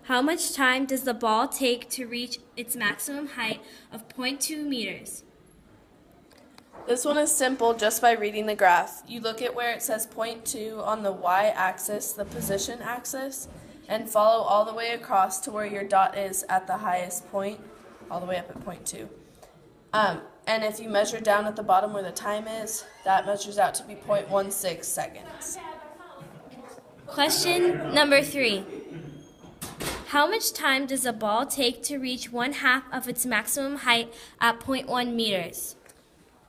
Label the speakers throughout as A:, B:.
A: How much time does the ball take to reach its maximum height of 0.2 meters?
B: This one is simple just by reading the graph. You look at where it says 0.2 on the y-axis, the position axis, and follow all the way across to where your dot is at the highest point, all the way up at 0.2. And if you measure down at the bottom where the time is, that measures out to be 0.16 seconds.
A: Question number 3. How much time does a ball take to reach 1/2 of its maximum height at 0.1 meters?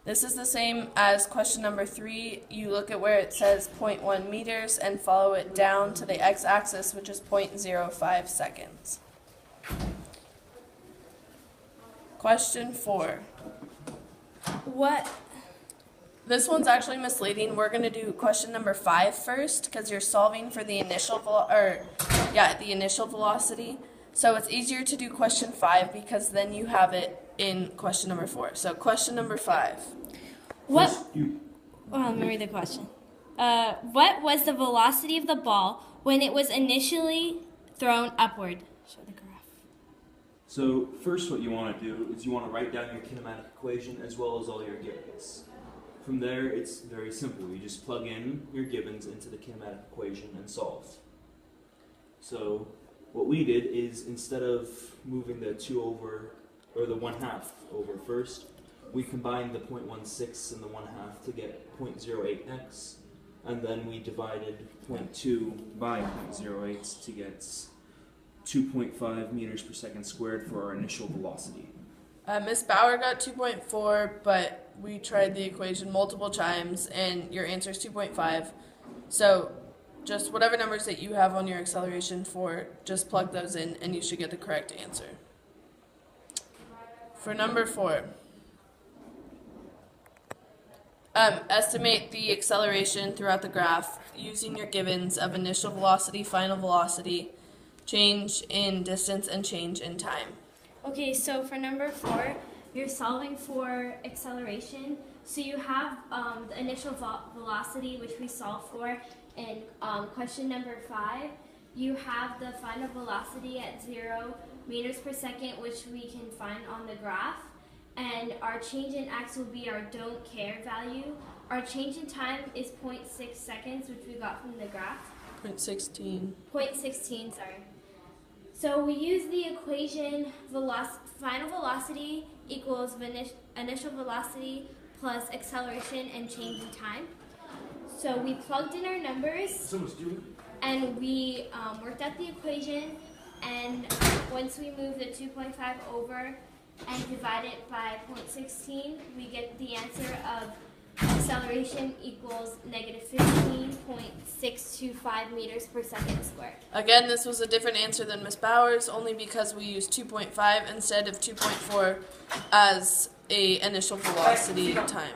B: This is the same as question number 3. You look at where it says 0.1 meters and follow it down to the x-axis, which is 0.05 seconds. Question 4. This one's actually misleading. We're going to do question number 5 first because you're solving for the initial velocity. So it's easier to do question 5 because then you have it in question number 4. So question number 5.
A: Let me read the question. What was the velocity of the ball when it was initially thrown upward? Show the graph.
C: So first what you want to do is you want to write down your kinematic equation as well as all your givens. From there, it's very simple. You just plug in your givens into the kinematic equation and solve. So what we did is instead of moving the 2 over, or the 1/2 over first, we combined the 0.16 and the 1/2 to get 0.08x, and then we divided 0.2 by 0.08 to get 2.5 meters per second squared for our initial velocity.
B: Miss Bauer got 2.4, but we tried the equation multiple times, and your answer is 2.5. So just whatever numbers that you have on your acceleration for, just plug those in, and you should get the correct answer. For number 4, estimate the acceleration throughout the graph using your givens of initial velocity, final velocity, change in distance, and change in time.
A: Okay, so for number 4, you're solving for acceleration. So you have the initial velocity, which we solved for in question number 5. You have the final velocity at 0 meters per second, which we can find on the graph. And our change in x will be our don't care value. Our change in time is 0.6 seconds, which we got from the graph.
B: 0.16.
A: 0.16, sorry. So we use the equation final velocity equals initial velocity plus acceleration and change in time. So we plugged in our numbers and we worked out the equation, and once we move the 2.5 over and divide it by 0.16, we get the answer of acceleration equals -15.625 meters per second squared.
B: Again, this was a different answer than Miss Bauer's, only because we used 2.5 instead of 2.4 as a initial velocity time.